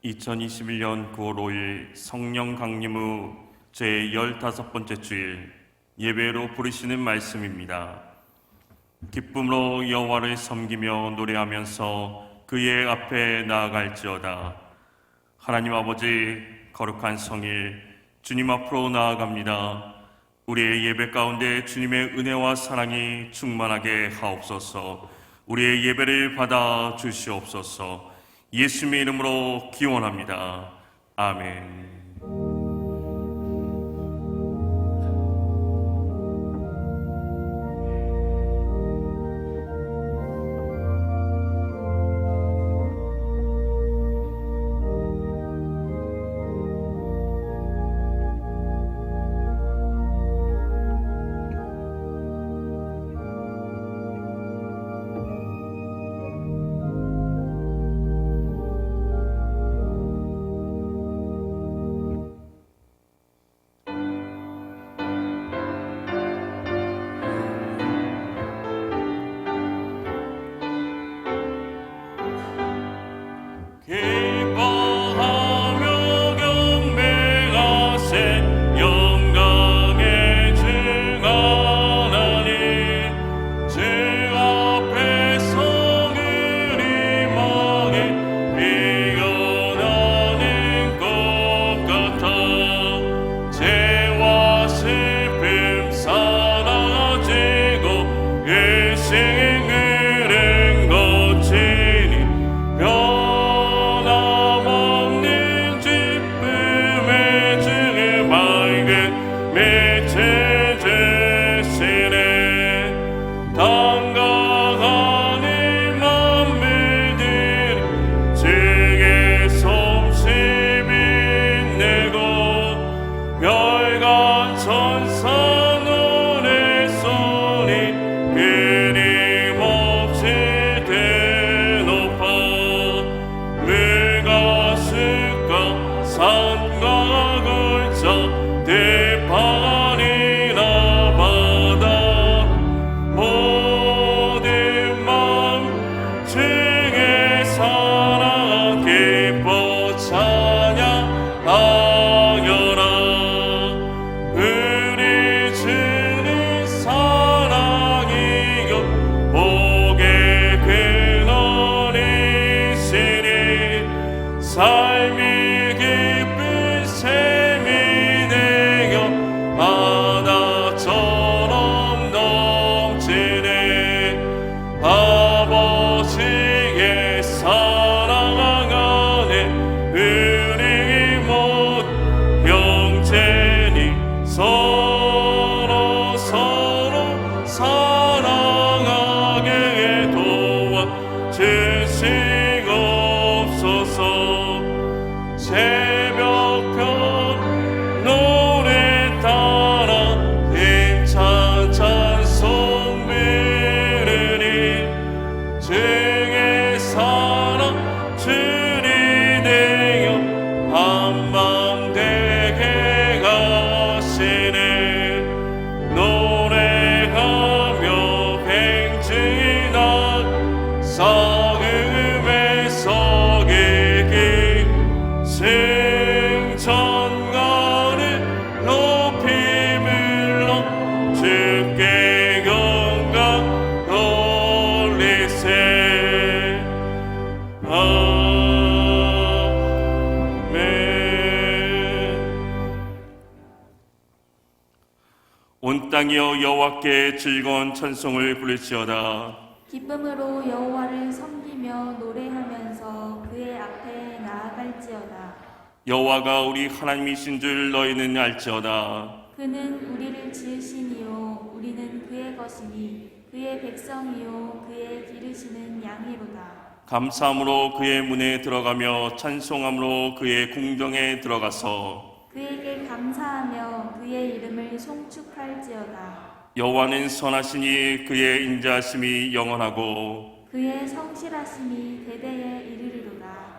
2021년 9월 5일 성령 강림 후 제15번째 주일 예배로 부르시는 말씀입니다. 기쁨으로 여호와를 섬기며 노래하면서 그의 앞에 나아갈지어다. 하나님 아버지, 거룩한 성일 주님 앞으로 나아갑니다. 우리의 예배 가운데 주님의 은혜와 사랑이 충만하게 하옵소서. 우리의 예배를 받아 주시옵소서. 예수님의 이름으로 기원합니다. 아멘. 온 땅이여 여호와께 즐거운 찬송을 부를지어다. 기쁨으로 여호와를 섬기며 노래하면서 그의 앞에 나아갈지어다. 여호와가 우리 하나님이신 줄 너희는 알지어다. 그는 우리를 지으시니요 우리는 그의 것이니 그의 백성이요 그의 기르시는 양이로다. 감사함으로 그의 문에 들어가며 찬송함으로 그의 궁정에 들어가서 그에게 감사하며 그의 이름을 송축할지어다. 여호와는 선하시니 그의 인자하심이 영원하고 그의 성실하심이 대대에 이르리로다.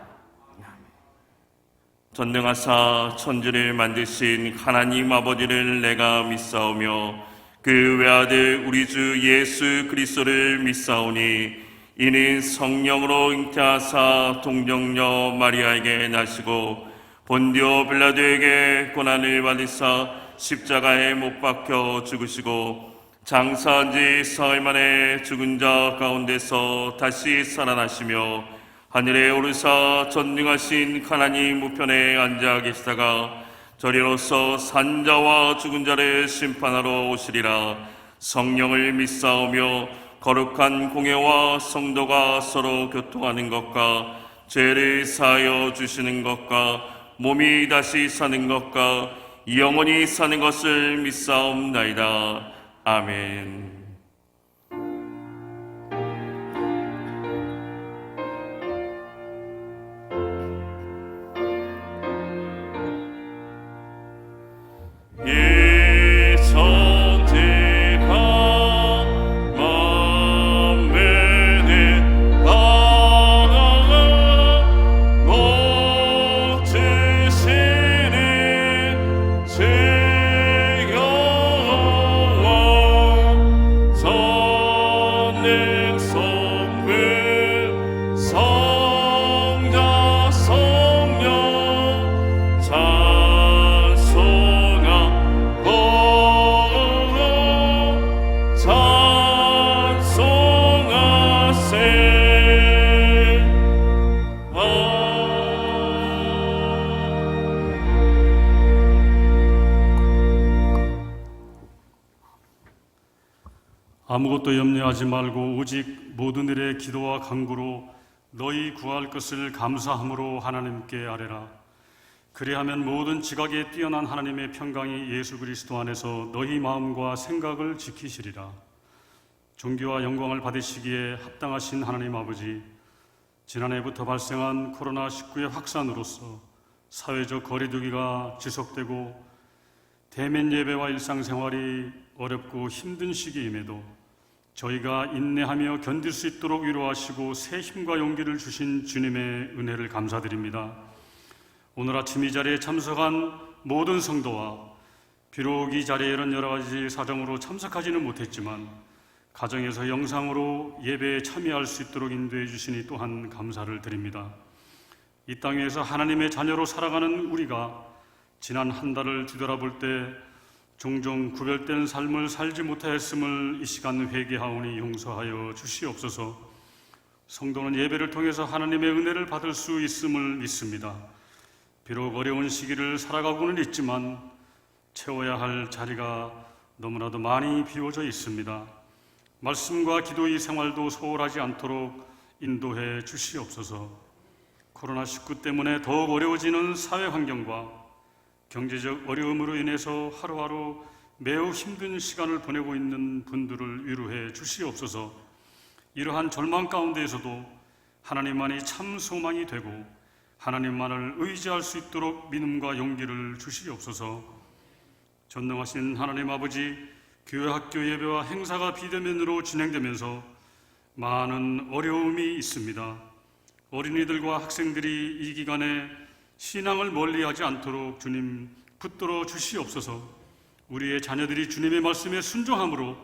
전능하사 천지를 만드신 하나님 아버지를 내가 믿사오며 그 외아들 우리 주 예수 그리스도를 믿사오니 이는 성령으로 잉태하사 동정녀 마리아에게 나시고 본디오 빌라도에게 고난을 받으사 십자가에 못 박혀 죽으시고 장사한 지 사흘 만에 죽은 자 가운데서 다시 살아나시며 하늘에 오르사 전능하신 하나님 우편에 앉아 계시다가 저리로서 산자와 죽은 자를 심판하러 오시리라. 성령을 믿사오며 거룩한 공예와 성도가 서로 교통하는 것과 죄를 사하여 주시는 것과 몸이 다시 사는 것과 영원히 사는 것을 믿사옵나이다. 아멘. 아무것도 염려하지 말고 오직 모든 일에 기도와 간구로 너희 구할 것을 감사함으로 하나님께 아뢰라. 그리하면 모든 지각에 뛰어난 하나님의 평강이 예수 그리스도 안에서 너희 마음과 생각을 지키시리라. 존귀와 영광을 받으시기에 합당하신 하나님 아버지, 지난해부터 발생한 코로나19의 확산으로서 사회적 거리두기가 지속되고 대면 예배와 일상생활이 어렵고 힘든 시기임에도 저희가 인내하며 견딜 수 있도록 위로하시고 새 힘과 용기를 주신 주님의 은혜를 감사드립니다. 오늘 아침 이 자리에 참석한 모든 성도와 비록 이 자리에 이런 여러 가지 사정으로 참석하지는 못했지만 가정에서 영상으로 예배에 참여할 수 있도록 인도해 주시니 또한 감사를 드립니다. 이 땅에서 하나님의 자녀로 살아가는 우리가 지난 한 달을 뒤돌아볼 때 종종 구별된 삶을 살지 못하였음을 이 시간 회개하오니 용서하여 주시옵소서. 성도는 예배를 통해서 하나님의 은혜를 받을 수 있음을 믿습니다. 비록 어려운 시기를 살아가고는 있지만 채워야 할 자리가 너무나도 많이 비워져 있습니다. 말씀과 기도의 생활도 소홀하지 않도록 인도해 주시옵소서. 코로나19 때문에 더욱 어려워지는 사회 환경과 경제적 어려움으로 인해서 하루하루 매우 힘든 시간을 보내고 있는 분들을 위로해 주시옵소서. 이러한 절망 가운데에서도 하나님만이 참 소망이 되고 하나님만을 의지할 수 있도록 믿음과 용기를 주시옵소서. 전능하신 하나님 아버지, 교회 학교 예배와 행사가 비대면으로 진행되면서 많은 어려움이 있습니다. 어린이들과 학생들이 이 기간에 신앙을 멀리하지 않도록 주님 붙들어 주시옵소서. 우리의 자녀들이 주님의 말씀에 순종함으로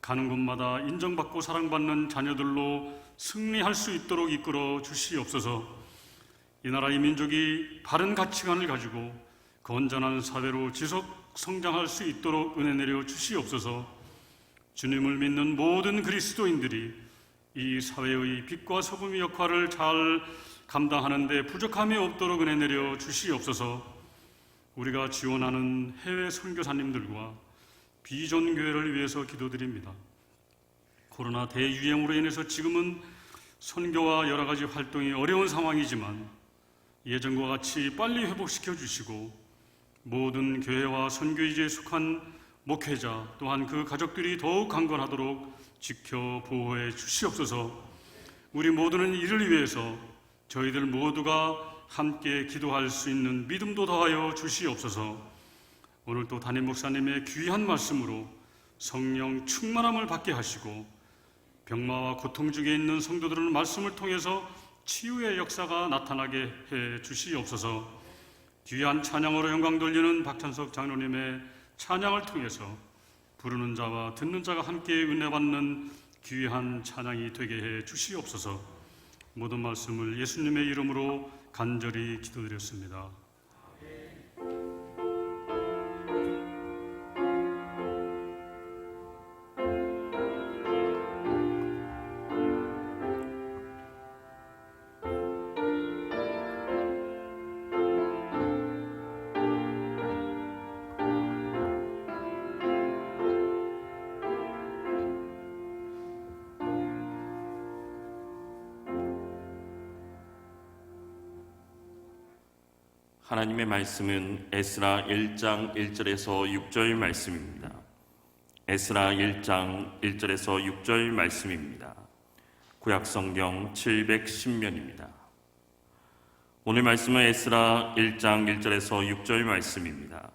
가는 곳마다 인정받고 사랑받는 자녀들로 승리할 수 있도록 이끌어 주시옵소서. 이 나라 이 민족이 바른 가치관을 가지고 건전한 사회로 지속 성장할 수 있도록 은혜 내려 주시옵소서. 주님을 믿는 모든 그리스도인들이 이 사회의 빛과 소금의 역할을 잘 감당하는 데 부족함이 없도록 은혜 내려 주시옵소서. 우리가 지원하는 해외 선교사님들과 비전 교회를 위해서 기도드립니다. 코로나 대유행으로 인해서 지금은 선교와 여러 가지 활동이 어려운 상황이지만 예전과 같이 빨리 회복시켜 주시고 모든 교회와 선교지에 속한 목회자 또한 그 가족들이 더욱 강건하도록 지켜 보호해 주시옵소서. 우리 모두는 이를 위해서 저희들 모두가 함께 기도할 수 있는 믿음도 더하여 주시옵소서. 오늘 또 담임 목사님의 귀한 말씀으로 성령 충만함을 받게 하시고 병마와 고통 중에 있는 성도들은 말씀을 통해서 치유의 역사가 나타나게 해 주시옵소서. 귀한 찬양으로 영광 돌리는 박찬석 장로님의 찬양을 통해서 부르는 자와 듣는 자가 함께 은혜 받는 귀한 찬양이 되게 해 주시옵소서. 모든 말씀을 예수님의 이름으로 간절히 기도드렸습니다. 하나님의 말씀은 에스라 1장 1절에서 6절 말씀입니다. 에스라 1장 1절에서 6절 말씀입니다. 구약성경 710면입니다. 오늘 말씀은 에스라 1장 1절에서 6절 말씀입니다.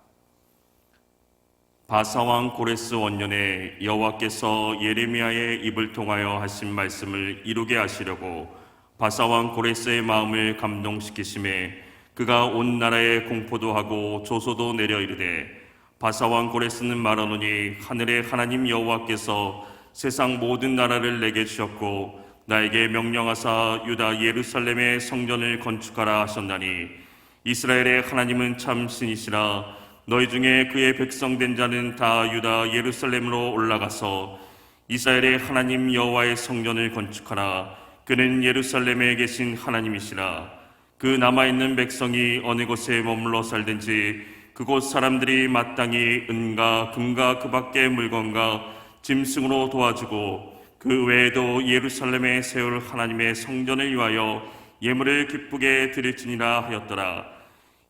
바사왕 고레스 원년에 여호와께서 예레미야의 입을 통하여 하신 말씀을 이루게 하시려고 바사왕 고레스의 마음을 감동시키심에 그가 온 나라에 공포도 하고 조소도 내려 이르되 바사왕 고레스는 말하노니 하늘의 하나님 여호와께서 세상 모든 나라를 내게 주셨고 나에게 명령하사 유다 예루살렘의 성전을 건축하라 하셨나니 이스라엘의 하나님은 참 신이시라. 너희 중에 그의 백성 된 자는 다 유다 예루살렘으로 올라가서 이스라엘의 하나님 여호와의 성전을 건축하라. 그는 예루살렘에 계신 하나님이시라. 그 남아있는 백성이 어느 곳에 머물러 살든지 그곳 사람들이 마땅히 은과 금과 그 밖의 물건과 짐승으로 도와주고 그 외에도 예루살렘에 세울 하나님의 성전을 위하여 예물을 기쁘게 드릴지니라 하였더라.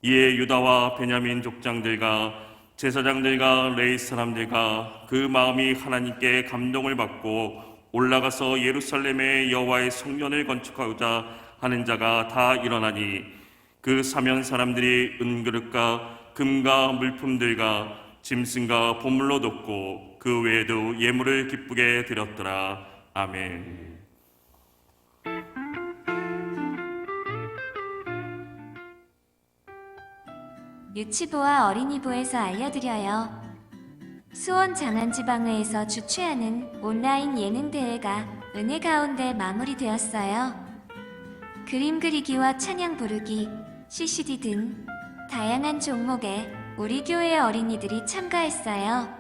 이에 유다와 베냐민 족장들과 제사장들과 레위 사람들과 그 마음이 하나님께 감동을 받고 올라가서 예루살렘의 여호와의 성전을 건축하고자 하는 자가 다 일어나니 그 사면 사람들이 은그릇과 금과 물품들과 짐승과 보물로 돕고 그 외에도 예물을 기쁘게 드렸더라. 아멘. 유치부와 어린이부에서 알려드려요. 수원 장안지방회에서 주최하는 온라인 예능대회가 은혜 가운데 마무리되었어요. 그림 그리기와 찬양 부르기, CCD 등 다양한 종목에 우리 교회 어린이들이 참가했어요.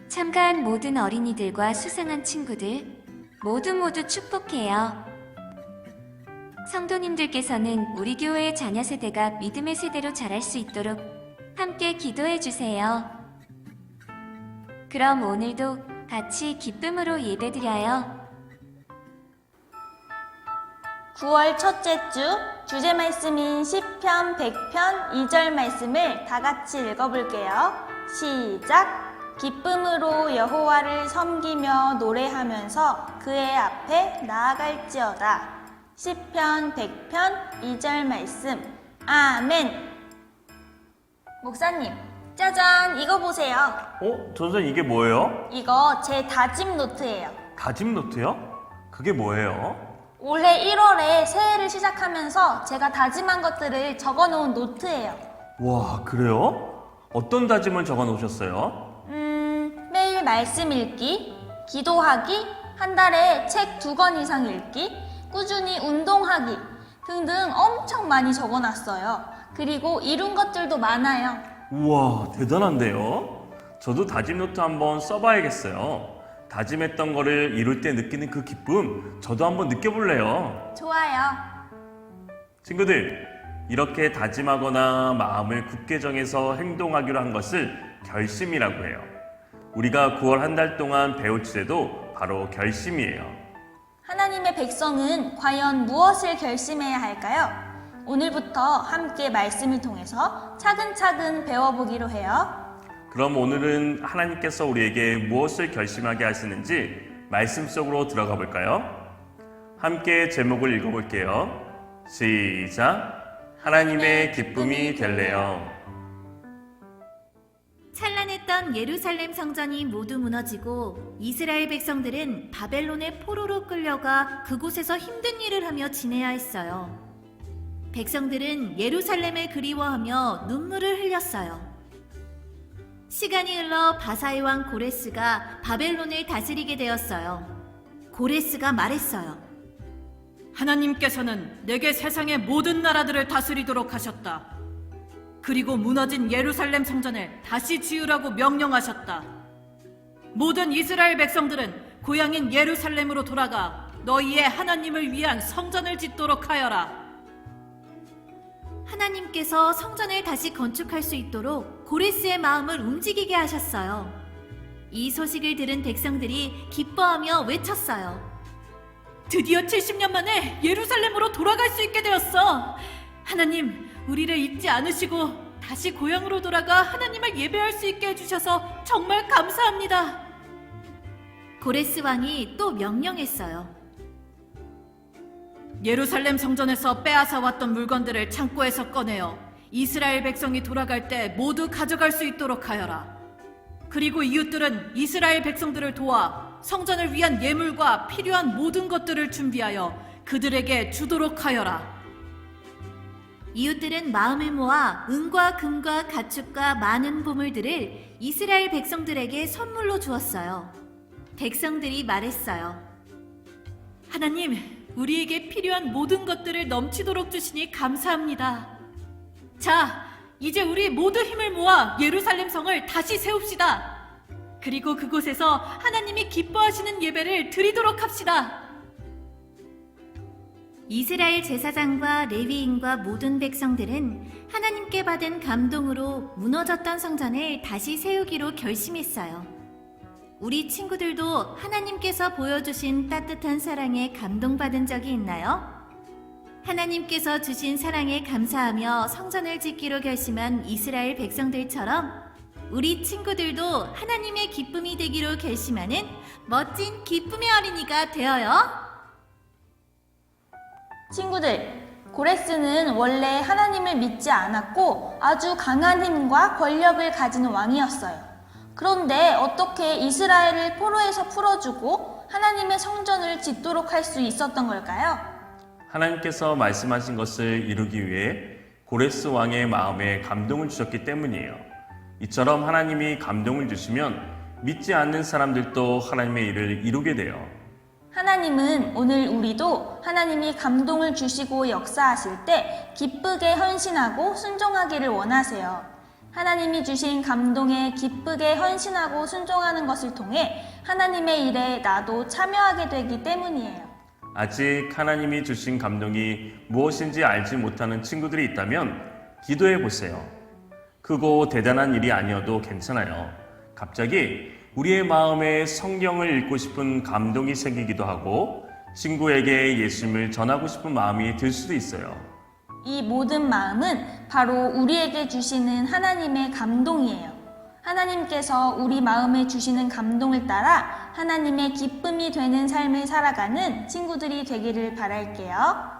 참가한 모든 어린이들과 수상한 친구들 모두 축복해요. 성도님들께서는 우리 교회의 자녀 세대가 믿음의 세대로 자랄 수 있도록 함께 기도해 주세요. 그럼 오늘도 같이 기쁨으로 예배드려요. 9월 첫째 주 주제 말씀인 시편 100편 2절 말씀을 다 같이 읽어볼게요. 시작! 기쁨으로 여호와를 섬기며 노래하면서 그의 앞에 나아갈지어다. 시편 100편 2절 말씀. 아멘. 목사님, 짜잔, 이거 보세요. 선생님 이게 뭐예요? 이거 제 다짐 노트예요. 다짐 노트요? 그게 뭐예요? 올해 1월에 새해를 시작하면서 제가 다짐한 것들을 적어놓은 노트예요. 와, 그래요? 어떤 다짐을 적어 놓으셨어요? 매일 말씀 읽기, 기도하기, 한 달에 책 2권 이상 읽기, 꾸준히 운동하기 등등 엄청 많이 적어놨어요. 그리고 이룬 것들도 많아요. 우와, 대단한데요? 저도 다짐 노트 한번 써봐야겠어요. 다짐했던 거를 이룰 때 느끼는 그 기쁨, 저도 한번 느껴볼래요. 좋아요. 친구들, 이렇게 다짐하거나 마음을 굳게 정해서 행동하기로 한 것을 결심이라고 해요. 우리가 9월 한 달 동안 배울 주제도 바로 결심이에요. 하나님의 백성은 과연 무엇을 결심해야 할까요? 오늘부터 함께 말씀을 통해서 차근차근 배워보기로 해요. 그럼 오늘은 하나님께서 우리에게 무엇을 결심하게 하시는지 말씀 속으로 들어가 볼까요? 함께 제목을 읽어볼게요. 시작! 하나님의 기쁨이 될래요. 성전이었던 예루살렘 성전이 모두 무너지고 이스라엘 백성들은 바벨론의 포로로 끌려가 그곳에서 힘든 일을 하며 지내야 했어요. 백성들은 예루살렘을 그리워하며 눈물을 흘렸어요. 시간이 흘러 바사의 왕 고레스가 바벨론을 다스리게 되었어요. 고레스가 말했어요. 하나님께서는 내게 세상의 모든 나라들을 다스리도록 하셨다. 그리고 무너진 예루살렘 성전을 다시 지으라고 명령하셨다. 모든 이스라엘 백성들은 고향인 예루살렘으로 돌아가 너희의 하나님을 위한 성전을 짓도록 하여라. 하나님께서 성전을 다시 건축할 수 있도록 고레스의 마음을 움직이게 하셨어요. 이 소식을 들은 백성들이 기뻐하며 외쳤어요. 드디어 70년 만에 예루살렘으로 돌아갈 수 있게 되었어. 하나님, 우리를 잊지 않으시고 다시 고향으로 돌아가 하나님을 예배할 수 있게 해주셔서 정말 감사합니다. 고레스 왕이 또 명령했어요. 예루살렘 성전에서 빼앗아 왔던 물건들을 창고에서 꺼내어 이스라엘 백성이 돌아갈 때 모두 가져갈 수 있도록 하여라. 그리고 이웃들은 이스라엘 백성들을 도와 성전을 위한 예물과 필요한 모든 것들을 준비하여 그들에게 주도록 하여라. 이웃들은 마음을 모아 은과 금과 가축과 많은 보물들을 이스라엘 백성들에게 선물로 주었어요. 백성들이 말했어요. 하나님, 우리에게 필요한 모든 것들을 넘치도록 주시니 감사합니다. 자, 이제 우리 모두 힘을 모아 예루살렘 성을 다시 세웁시다. 그리고 그곳에서 하나님이 기뻐하시는 예배를 드리도록 합시다. 이스라엘 제사장과 레위인과 모든 백성들은 하나님께 받은 감동으로 무너졌던 성전을 다시 세우기로 결심했어요. 우리 친구들도 하나님께서 보여주신 따뜻한 사랑에 감동받은 적이 있나요? 하나님께서 주신 사랑에 감사하며 성전을 짓기로 결심한 이스라엘 백성들처럼 우리 친구들도 하나님의 기쁨이 되기로 결심하는 멋진 기쁨의 어린이가 되어요. 친구들, 고레스는 원래 하나님을 믿지 않았고 아주 강한 힘과 권력을 가진 왕이었어요. 그런데 어떻게 이스라엘을 포로에서 풀어주고 하나님의 성전을 짓도록 할 수 있었던 걸까요? 하나님께서 말씀하신 것을 이루기 위해 고레스 왕의 마음에 감동을 주셨기 때문이에요. 이처럼 하나님이 감동을 주시면 믿지 않는 사람들도 하나님의 일을 이루게 돼요. 하나님은 오늘 우리도 하나님이 감동을 주시고 역사하실 때 기쁘게 헌신하고 순종하기를 원하세요. 하나님이 주신 감동에 기쁘게 헌신하고 순종하는 것을 통해 하나님의 일에 나도 참여하게 되기 때문이에요. 아직 하나님이 주신 감동이 무엇인지 알지 못하는 친구들이 있다면 기도해 보세요. 크고 대단한 일이 아니어도 괜찮아요. 갑자기 우리의 마음에 성경을 읽고 싶은 감동이 생기기도 하고 친구에게 예수님을 전하고 싶은 마음이 들 수도 있어요. 이 모든 마음은 바로 우리에게 주시는 하나님의 감동이에요. 하나님께서 우리 마음에 주시는 감동을 따라 하나님의 기쁨이 되는 삶을 살아가는 친구들이 되기를 바랄게요.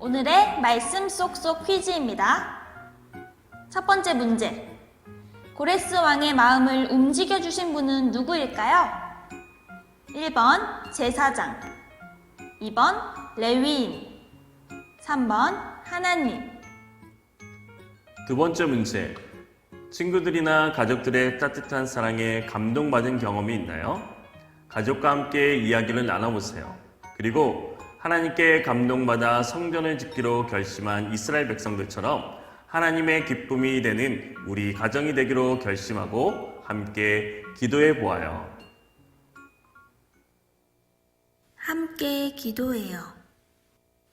오늘의 말씀 쏙쏙 퀴즈입니다. 첫 번째 문제. 고레스 왕의 마음을 움직여 주신 분은 누구일까요? 1번 제사장, 2번 레위인, 3번 하나님. 두 번째 문제. 친구들이나 가족들의 따뜻한 사랑에 감동받은 경험이 있나요? 가족과 함께 이야기를 나눠보세요. 그리고 하나님께 감동받아 성전을 짓기로 결심한 이스라엘 백성들처럼 하나님의 기쁨이 되는 우리 가정이 되기로 결심하고 함께 기도해 보아요. 함께 기도해요.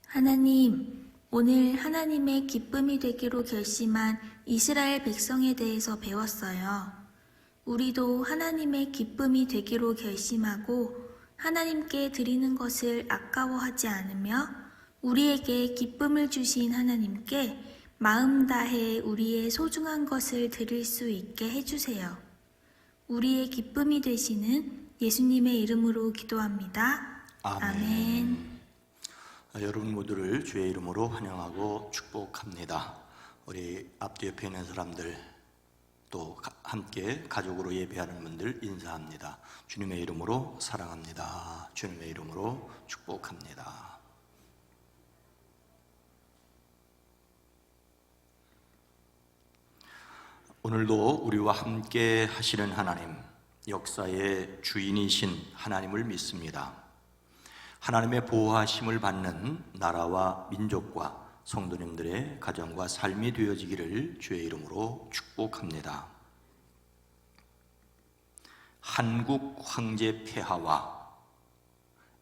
하나님, 오늘 하나님의 기쁨이 되기로 결심한 이스라엘 백성에 대해서 배웠어요. 우리도 하나님의 기쁨이 되기로 결심하고 하나님께 드리는 것을 아까워하지 않으며 우리에게 기쁨을 주신 하나님께 마음 다해 우리의 소중한 것을 드릴 수 있게 해주세요. 우리의 기쁨이 되시는 예수님의 이름으로 기도합니다. 아멘. 여러분 모두를 주의 이름으로 환영하고 축복합니다. 우리 앞뒤 옆에 있는 사람들, 또 함께 가족으로 예배하는 분들 인사합니다. 주님의 이름으로 사랑합니다. 주님의 이름으로 축복합니다. 오늘도 우리와 함께 하시는 하나님, 역사의 주인이신 하나님을 믿습니다. 하나님의 보호하심을 받는 나라와 민족과 성도님들의 가정과 삶이 되어지기를 주의 이름으로 축복합니다. 한국 황제 폐하와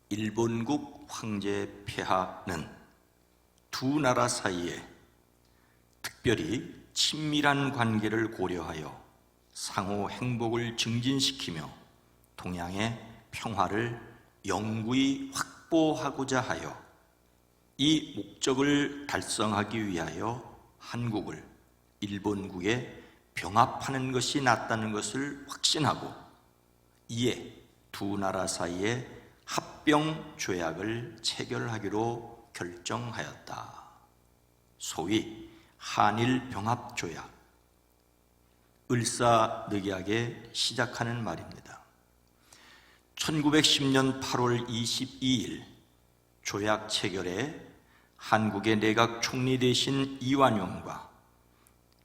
일본국 황제 폐하는 두 나라 사이에 특별히 친밀한 관계를 고려하여 상호 행복을 증진시키며 동양의 평화를 영구히 확보하고자 하여 이 목적을 달성하기 위하여 한국을 일본국에 병합하는 것이 낫다는 것을 확신하고 이에 두 나라 사이에 합병 조약을 체결하기로 결정하였다. 소위 한일 병합 조약. 을사늑약에 시작하는 말입니다. 1910년 8월 22일 조약 체결에 한국의 내각 총리 대신 이완용과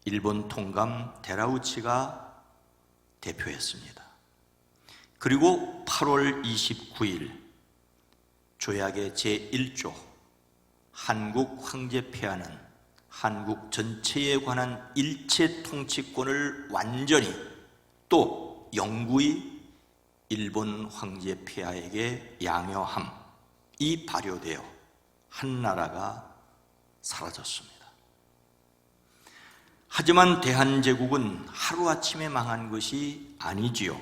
일본 통감 데라우치가 대표했습니다. 그리고 8월 29일 조약의 제1조 한국 황제 폐하는 한국 전체에 관한 일체 통치권을 완전히 또 영구히 일본 황제 폐하에게 양여함이 발효되어 한 나라가 사라졌습니다. 하지만 대한제국은 하루아침에 망한 것이 아니지요.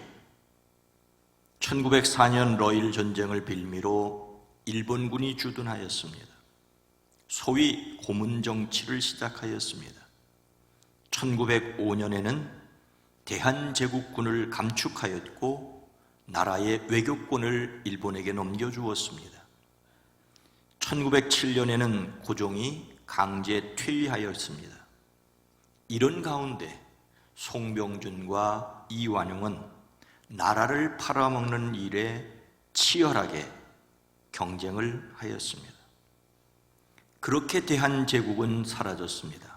1904년 러일 전쟁을 빌미로 일본군이 주둔하였습니다. 소위 고문 정치를 시작하였습니다. 1905년에는 대한제국군을 감축하였고 나라의 외교권을 일본에게 넘겨주었습니다. 1907년에는 고종이 강제 퇴위하였습니다. 이런 가운데 송병준과 이완용은 나라를 팔아먹는 일에 치열하게 경쟁을 하였습니다. 그렇게 대한제국은 사라졌습니다.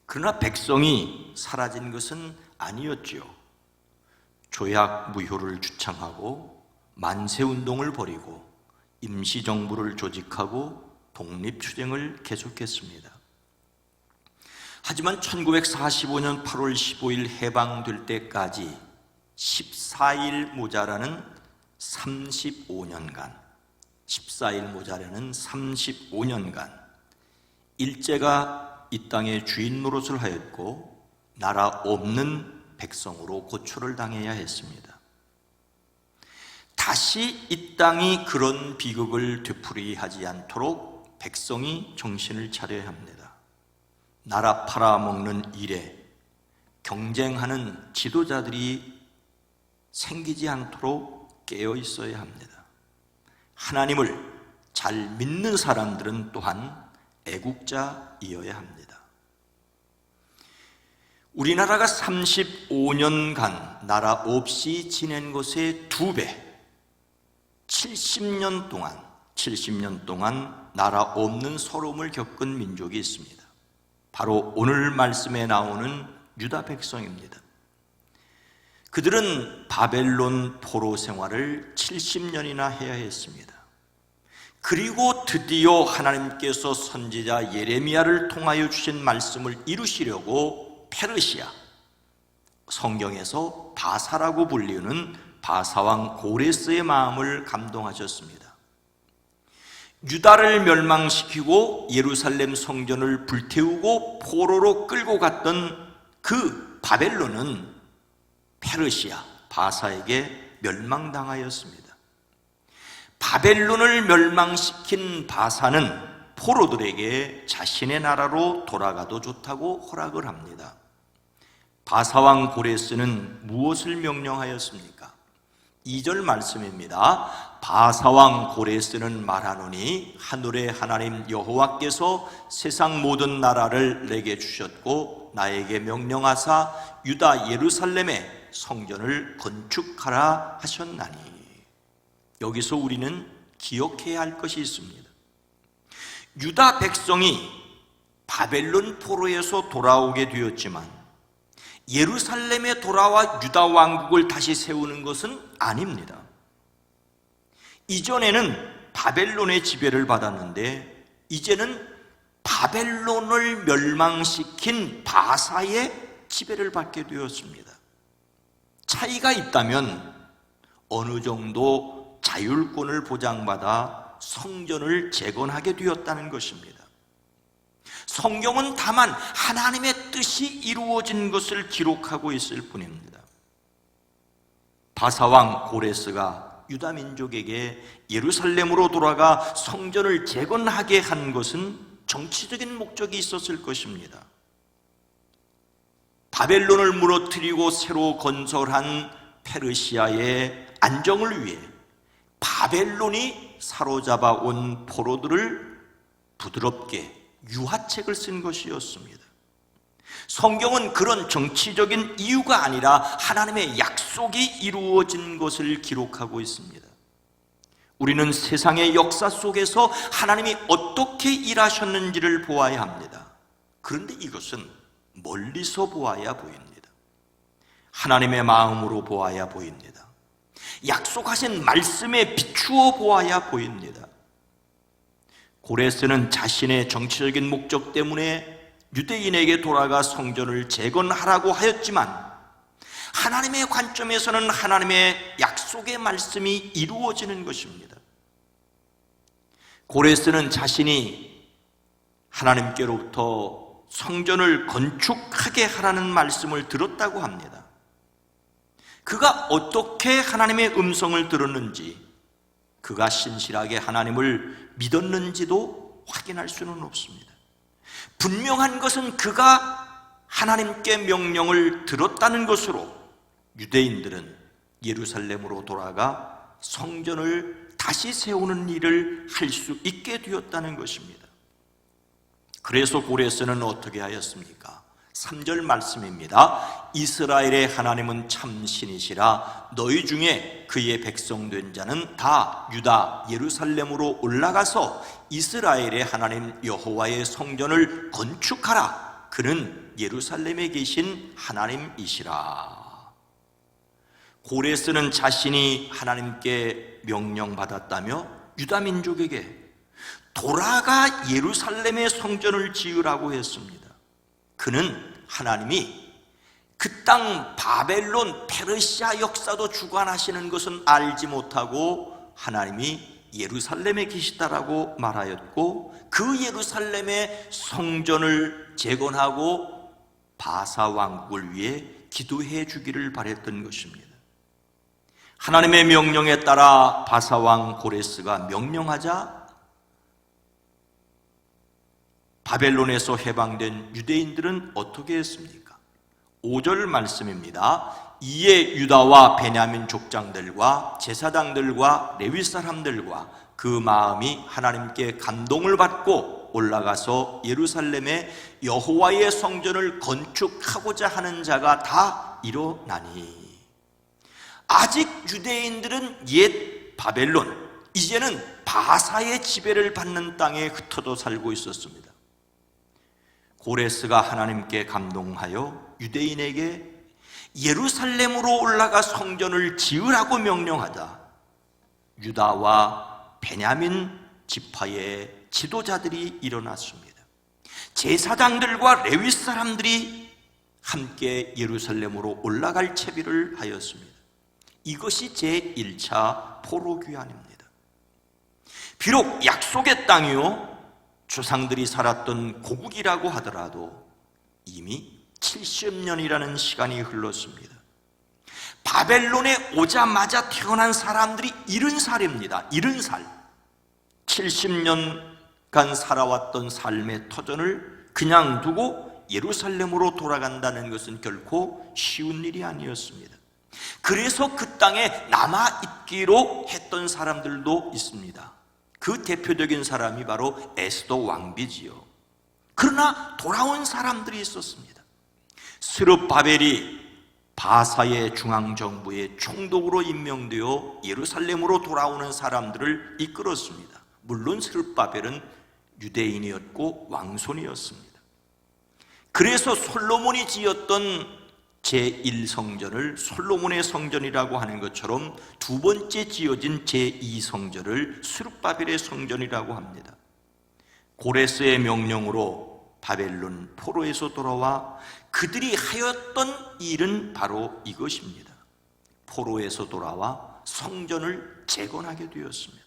그러나 백성이 사라진 것은 아니었지요. 조약 무효를 주창하고 만세운동을 벌이고 임시정부를 조직하고 독립투쟁을 계속했습니다. 하지만 1945년 8월 15일 해방될 때까지 14일 모자라는 35년간 14일 모자라는 35년간 일제가 이 땅의 주인 노릇을 하였고 나라 없는 백성으로 고초를 당해야 했습니다. 다시 이 땅이 그런 비극을 되풀이하지 않도록 백성이 정신을 차려야 합니다. 나라 팔아먹는 일에 경쟁하는 지도자들이 생기지 않도록 깨어 있어야 합니다. 하나님을 잘 믿는 사람들은 또한 애국자이어야 합니다. 우리나라가 35년간 나라 없이 지낸 것의 2배, 70년 동안 나라 없는 서러움을 겪은 민족이 있습니다. 바로 오늘 말씀에 나오는 유다 백성입니다. 그들은 바벨론 포로 생활을 70년이나 해야 했습니다. 그리고 드디어 하나님께서 선지자 예레미야를 통하여 주신 말씀을 이루시려고 페르시아, 성경에서 바사라고 불리는 바사왕 고레스의 마음을 감동하셨습니다. 유다를 멸망시키고 예루살렘 성전을 불태우고 포로로 끌고 갔던 그 바벨론은 페르시아, 바사에게 멸망당하였습니다. 바벨론을 멸망시킨 바사는 포로들에게 자신의 나라로 돌아가도 좋다고 허락을 합니다. 바사왕 고레스는 무엇을 명령하였습니까? 2절 말씀입니다. 바사왕 고레스는 말하노니 하늘의 하나님 여호와께서 세상 모든 나라를 내게 주셨고 나에게 명령하사 유다 예루살렘에 성전을 건축하라 하셨나니. 여기서 우리는 기억해야 할 것이 있습니다. 유다 백성이 바벨론 포로에서 돌아오게 되었지만 예루살렘에 돌아와 유다 왕국을 다시 세우는 것은 아닙니다. 이전에는 바벨론의 지배를 받았는데 이제는 바벨론을 멸망시킨 바사의 지배를 받게 되었습니다. 차이가 있다면 어느 정도 자율권을 보장받아 성전을 재건하게 되었다는 것입니다. 성경은 다만 하나님의 뜻이 이루어진 것을 기록하고 있을 뿐입니다. 바사왕 고레스가 유다 민족에게 예루살렘으로 돌아가 성전을 재건하게 한 것은 정치적인 목적이 있었을 것입니다. 바벨론을 무너뜨리고 새로 건설한 페르시아의 안정을 위해 바벨론이 사로잡아 온 포로들을 부드럽게 유화책을 쓴 것이었습니다. 성경은 그런 정치적인 이유가 아니라 하나님의 약속이 이루어진 것을 기록하고 있습니다. 우리는 세상의 역사 속에서 하나님이 어떻게 일하셨는지를 보아야 합니다. 그런데 이것은 멀리서 보아야 보입니다. 하나님의 마음으로 보아야 보입니다. 약속하신 말씀에 비추어 보아야 보입니다. 고레스는 자신의 정치적인 목적 때문에 유대인에게 돌아가 성전을 재건하라고 하였지만 하나님의 관점에서는 하나님의 약속의 말씀이 이루어지는 것입니다. 고레스는 자신이 하나님께로부터 성전을 건축하게 하라는 말씀을 들었다고 합니다. 그가 어떻게 하나님의 음성을 들었는지, 그가 신실하게 하나님을 믿었는지도 확인할 수는 없습니다. 분명한 것은 그가 하나님께 명령을 들었다는 것으로 유대인들은 예루살렘으로 돌아가 성전을 다시 세우는 일을 할 수 있게 되었다는 것입니다. 그래서 고레스는 어떻게 하였습니까? 3절 말씀입니다. 이스라엘의 하나님은 참 신이시라. 너희 중에 그의 백성 된 자는 다 유다 예루살렘으로 올라가서 이스라엘의 하나님 여호와의 성전을 건축하라. 그는 예루살렘에 계신 하나님이시라. 고레스는 자신이 하나님께 명령받았다며 유다 민족에게 돌아가 예루살렘의 성전을 지으라고 했습니다. 그는 하나님이 그 땅 바벨론 페르시아 역사도 주관하시는 것은 알지 못하고 하나님이 예루살렘에 계시다라고 말하였고 그 예루살렘의 성전을 재건하고 바사 왕국을 위해 기도해 주기를 바랬던 것입니다. 하나님의 명령에 따라 바사 왕 고레스가 명령하자 바벨론에서 해방된 유대인들은 어떻게 했습니까? 5절 말씀입니다. 이에 유다와 베냐민 족장들과 제사장들과 레위 사람들과 그 마음이 하나님께 감동을 받고 올라가서 예루살렘에 여호와의 성전을 건축하고자 하는 자가 다 일어나니. 아직 유대인들은 옛 바벨론, 이제는 바사의 지배를 받는 땅에 흩어져 살고 있었습니다. 고레스가 하나님께 감동하여 유대인에게 예루살렘으로 올라가 성전을 지으라고 명령하다 유다와 베냐민 지파의 지도자들이 일어났습니다. 제사장들과 레위 사람들이 함께 예루살렘으로 올라갈 채비를 하였습니다. 이것이 제1차 포로귀환입니다. 비록 약속의 땅이요 조상들이 살았던 고국이라고 하더라도 이미 70년이라는 시간이 흘렀습니다. 바벨론에 오자마자 태어난 사람들이 70살입니다. 70살. 70년간 살아왔던 삶의 터전을 그냥 두고 예루살렘으로 돌아간다는 것은 결코 쉬운 일이 아니었습니다. 그래서 그 땅에 남아있기로 했던 사람들도 있습니다. 그 대표적인 사람이 바로 에스더 왕비지요. 그러나 돌아온 사람들이 있었습니다. 스룹바벨이 바사의 중앙정부의 총독으로 임명되어 예루살렘으로 돌아오는 사람들을 이끌었습니다. 물론 스룹바벨은 유대인이었고 왕손이었습니다. 그래서 솔로몬이 지었던 제1성전을 솔로몬의 성전이라고 하는 것처럼 두 번째 지어진 제2성전을 스룹바벨의 성전이라고 합니다. 고레스의 명령으로 바벨론 포로에서 돌아와 그들이 하였던 일은 바로 이것입니다. 포로에서 돌아와 성전을 재건하게 되었습니다.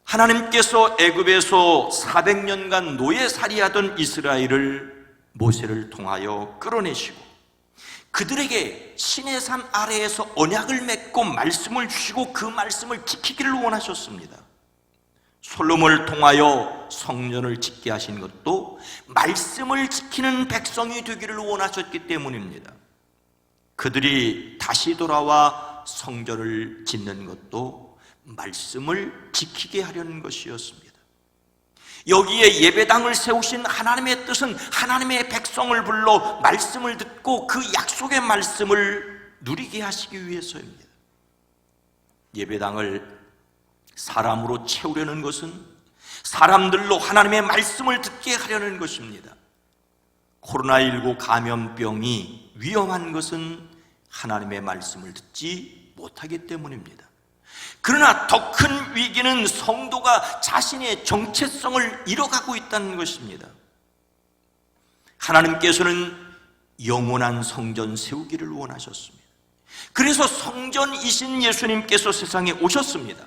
하나님께서 애굽에서 400년간 노예살이하던 이스라엘을 모세를 통하여 끌어내시고 그들에게 시내산 아래에서 언약을 맺고 말씀을 주시고 그 말씀을 지키기를 원하셨습니다. 솔로몬을 통하여 성전을 짓게 하신 것도 말씀을 지키는 백성이 되기를 원하셨기 때문입니다. 그들이 다시 돌아와 성전을 짓는 것도 말씀을 지키게 하려는 것이었습니다. 여기에 예배당을 세우신 하나님의 뜻은 하나님의 백성을 불러 말씀을 듣고 그 약속의 말씀을 누리게 하시기 위해서입니다. 예배당을 사람으로 채우려는 것은 사람들로 하나님의 말씀을 듣게 하려는 것입니다. 코로나19 감염병이 위험한 것은 하나님의 말씀을 듣지 못하기 때문입니다. 그러나 더 큰 위기는 성도가 자신의 정체성을 잃어가고 있다는 것입니다. 하나님께서는 영원한 성전 세우기를 원하셨습니다. 그래서 성전이신 예수님께서 세상에 오셨습니다.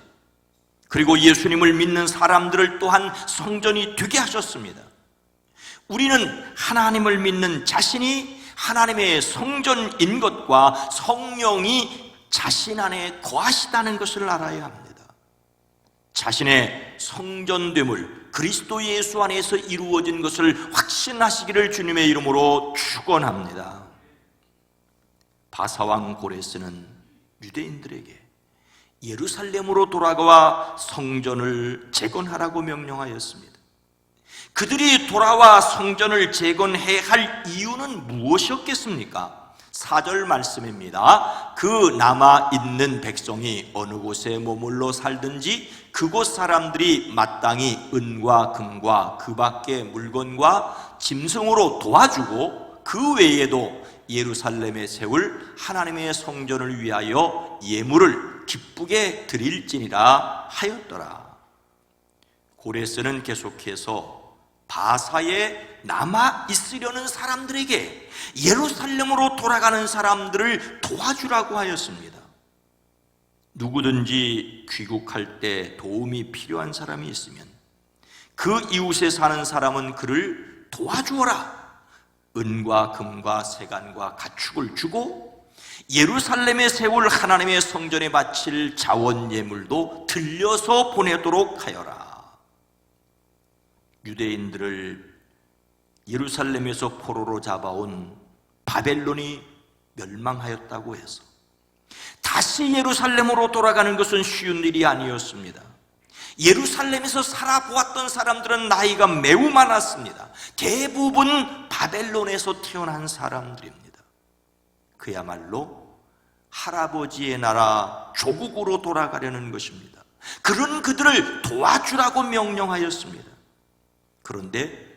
그리고 예수님을 믿는 사람들을 또한 성전이 되게 하셨습니다. 우리는 하나님을 믿는 자신이 하나님의 성전인 것과 성령이 자신 안에 거하시다는 것을 알아야 합니다. 자신의 성전됨을 그리스도 예수 안에서 이루어진 것을 확신하시기를 주님의 이름으로 축원합니다. 바사왕 고레스는 유대인들에게 예루살렘으로 돌아가 성전을 재건하라고 명령하였습니다. 그들이 돌아와 성전을 재건해야 할 이유는 무엇이었겠습니까? 4절 말씀입니다. 그 남아있는 백성이 어느 곳에 머물러 살든지 그곳 사람들이 마땅히 은과 금과 그 밖의 물건과 짐승으로 도와주고 그 외에도 예루살렘에 세울 하나님의 성전을 위하여 예물을 기쁘게 드릴지니라 하였더라. 고레스는 계속해서 바사에 남아있으려는 사람들에게 예루살렘으로 돌아가는 사람들을 도와주라고 하였습니다. 누구든지 귀국할 때 도움이 필요한 사람이 있으면 그 이웃에 사는 사람은 그를 도와주어라. 은과 금과 세간과 가축을 주고 예루살렘에 세울 하나님의 성전에 바칠 자원 예물도 들려서 보내도록 하여라. 유대인들을 예루살렘에서 포로로 잡아온 바벨론이 멸망하였다고 해서 다시 예루살렘으로 돌아가는 것은 쉬운 일이 아니었습니다. 예루살렘에서 살아보았던 사람들은 나이가 매우 많았습니다. 대부분 바벨론에서 태어난 사람들입니다. 그야말로 할아버지의 나라 조국으로 돌아가려는 것입니다. 그런 그들을 도와주라고 명령하였습니다. 그런데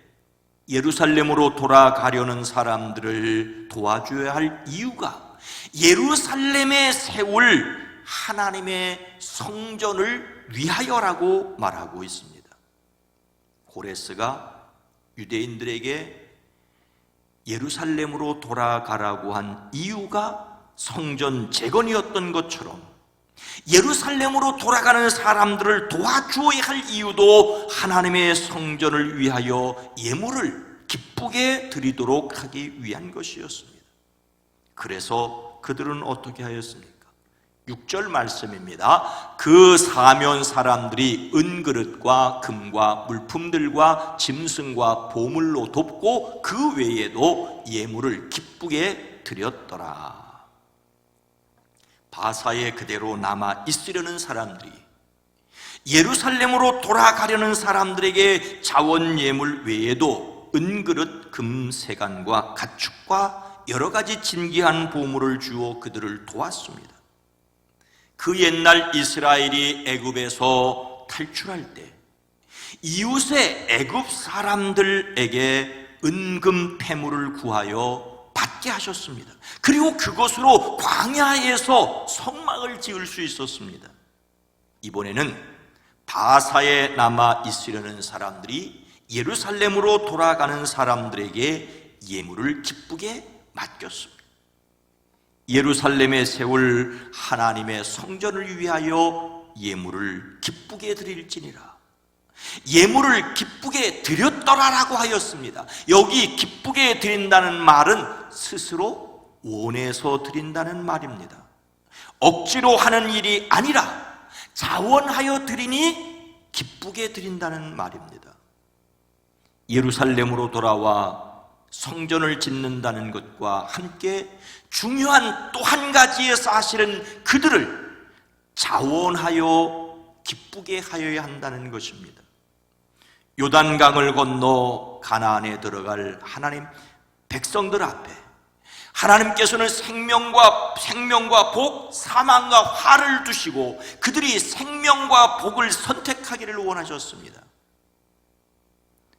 예루살렘으로 돌아가려는 사람들을 도와줘야 할 이유가 예루살렘에 세울 하나님의 성전을 위하여라고 말하고 있습니다. 고레스가 유대인들에게 예루살렘으로 돌아가라고 한 이유가 성전 재건이었던 것처럼 예루살렘으로 돌아가는 사람들을 도와주어야 할 이유도 하나님의 성전을 위하여 예물을 기쁘게 드리도록 하기 위한 것이었습니다. 그래서 그들은 어떻게 하였습니까? 6절 말씀입니다. 그 사면 사람들이 은그릇과 금과 물품들과 짐승과 보물로 돕고 그 외에도 예물을 기쁘게 드렸더라. 바사에 그대로 남아 있으려는 사람들이, 예루살렘으로 돌아가려는 사람들에게 자원 예물 외에도 은그릇, 금, 세간과 가축과 여러 가지 진귀한 보물을 주어 그들을 도왔습니다. 그 옛날 이스라엘이 애굽에서 탈출할 때 이웃의 애굽 사람들에게 은금 패물을 구하여 받게 하셨습니다. 그리고 그것으로 광야에서 성막을 지을 수 있었습니다. 이번에는 바사에 남아 있으려는 사람들이 예루살렘으로 돌아가는 사람들에게 예물을 기쁘게 맡겼습니다. 예루살렘에 세울 하나님의 성전을 위하여 예물을 기쁘게 드릴지니라. 예물을 기쁘게 드렸더라라고 하였습니다. 여기 기쁘게 드린다는 말은 스스로 원해서 드린다는 말입니다. 억지로 하는 일이 아니라 자원하여 드리니 기쁘게 드린다는 말입니다. 예루살렘으로 돌아와 성전을 짓는다는 것과 함께 중요한 또 한 가지의 사실은 그들을 자원하여 기쁘게 하여야 한다는 것입니다. 요단강을 건너 가나안에 들어갈 하나님 백성들 앞에 하나님께서는 생명과 복, 사망과 화를 두시고 그들이 생명과 복을 선택하기를 원하셨습니다.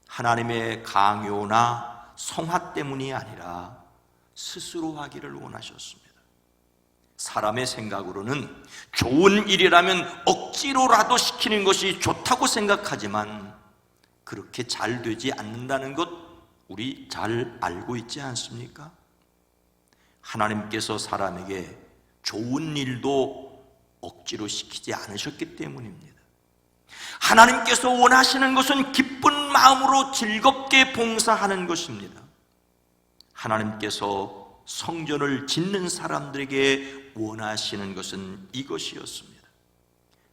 하나님의 강요나 성화 때문이 아니라 스스로 하기를 원하셨습니다. 사람의 생각으로는 좋은 일이라면 억지로라도 시키는 것이 좋다고 생각하지만 그렇게 잘 되지 않는다는 것 우리 잘 알고 있지 않습니까? 하나님께서 사람에게 좋은 일도 억지로 시키지 않으셨기 때문입니다. 하나님께서 원하시는 것은 기쁜 마음으로 즐겁게 봉사하는 것입니다. 하나님께서 성전을 짓는 사람들에게 원하시는 것은 이것이었습니다.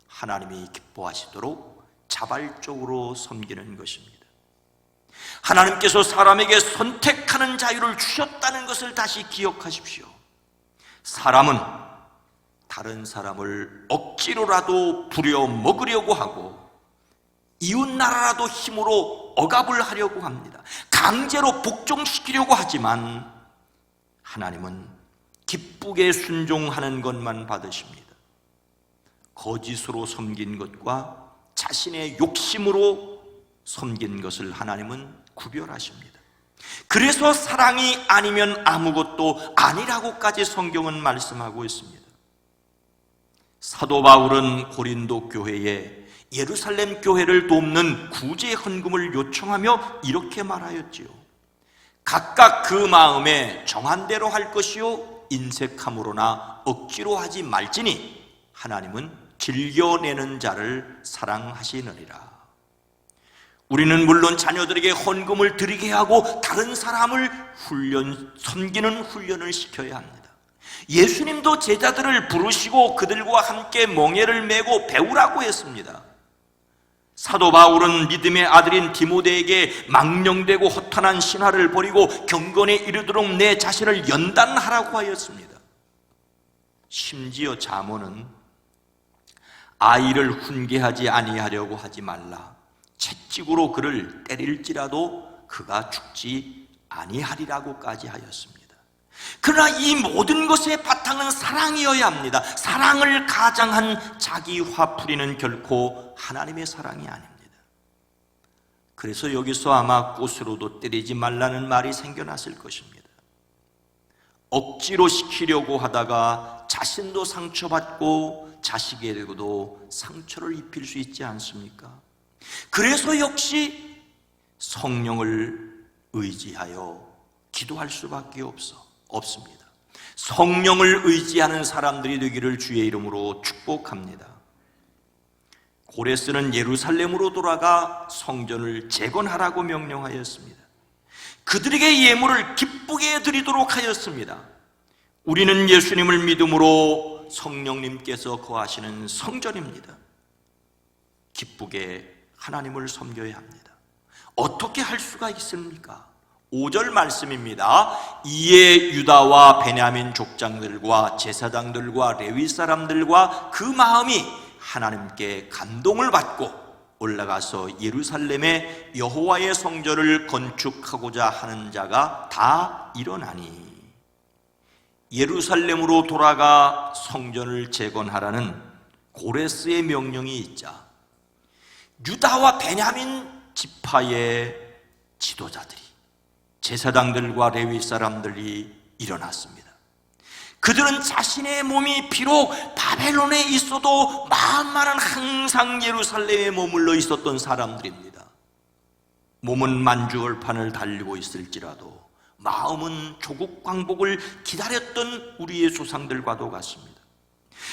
하나님이 기뻐하시도록 자발적으로 섬기는 것입니다. 하나님께서 사람에게 선택하는 자유를 주셨다는 것을 다시 기억하십시오. 사람은 다른 사람을 억지로라도 부려먹으려고 하고 이웃나라라도 힘으로 억압을 하려고 합니다. 강제로 복종시키려고 하지만 하나님은 기쁘게 순종하는 것만 받으십니다. 거짓으로 섬긴 것과 자신의 욕심으로 섬긴 것을 하나님은 구별하십니다. 그래서 사랑이 아니면 아무것도 아니라고까지 성경은 말씀하고 있습니다. 사도 바울은 고린도 교회에 예루살렘 교회를 돕는 구제 헌금을 요청하며 이렇게 말하였지요. 각각 그 마음에 정한 대로 할 것이요 인색함으로나 억지로 하지 말지니 하나님은 즐겨내는 자를 사랑하시느니라. 우리는 물론 자녀들에게 헌금을 드리게 하고 다른 사람을 섬기는 훈련을 시켜야 합니다. 예수님도 제자들을 부르시고 그들과 함께 멍에를 메고 배우라고 했습니다. 사도 바울은 믿음의 아들인 디모데에게 망령되고 허탄한 신화를 버리고 경건에 이르도록 내 자신을 연단하라고 하였습니다. 심지어 잠언은 아이를 훈계하지 아니하려고 하지 말라. 채찍으로 그를 때릴지라도 그가 죽지 아니하리라고까지 하였습니다. 그러나 이 모든 것의 바탕은 사랑이어야 합니다. 사랑을 가장한 자기 화풀이는 결코 하나님의 사랑이 아닙니다. 그래서 여기서 아마 꽃으로도 때리지 말라는 말이 생겨났을 것입니다. 억지로 시키려고 하다가 자신도 상처받고 자식에게도 상처를 입힐 수 있지 않습니까? 그래서 역시 성령을 의지하여 기도할 수밖에 없습니다. 성령을 의지하는 사람들이 되기를 주의 이름으로 축복합니다. 고레스는 예루살렘으로 돌아가 성전을 재건하라고 명령하였습니다. 그들에게 예물을 기쁘게 드리도록 하였습니다. 우리는 예수님을 믿음으로 성령님께서 거하시는 성전입니다. 기쁘게 하나님을 섬겨야 합니다. 어떻게 할 수가 있습니까? 5절 말씀입니다. 이에 유다와 베냐민 족장들과 제사장들과 레위 사람들과 그 마음이 하나님께 감동을 받고 올라가서 예루살렘에 여호와의 성전을 건축하고자 하는 자가 다 일어나니, 예루살렘으로 돌아가 성전을 재건하라는 고레스의 명령이 있자 유다와 베냐민 지파의 지도자들이, 제사장들과 레위 사람들이 일어났습니다. 그들은 자신의 몸이 비록 바벨론에 있어도 마음만은 항상 예루살렘에 머물러 있었던 사람들입니다. 몸은 만주얼판을 달리고 있을지라도 마음은 조국 광복을 기다렸던 우리의 조상들과도 같습니다.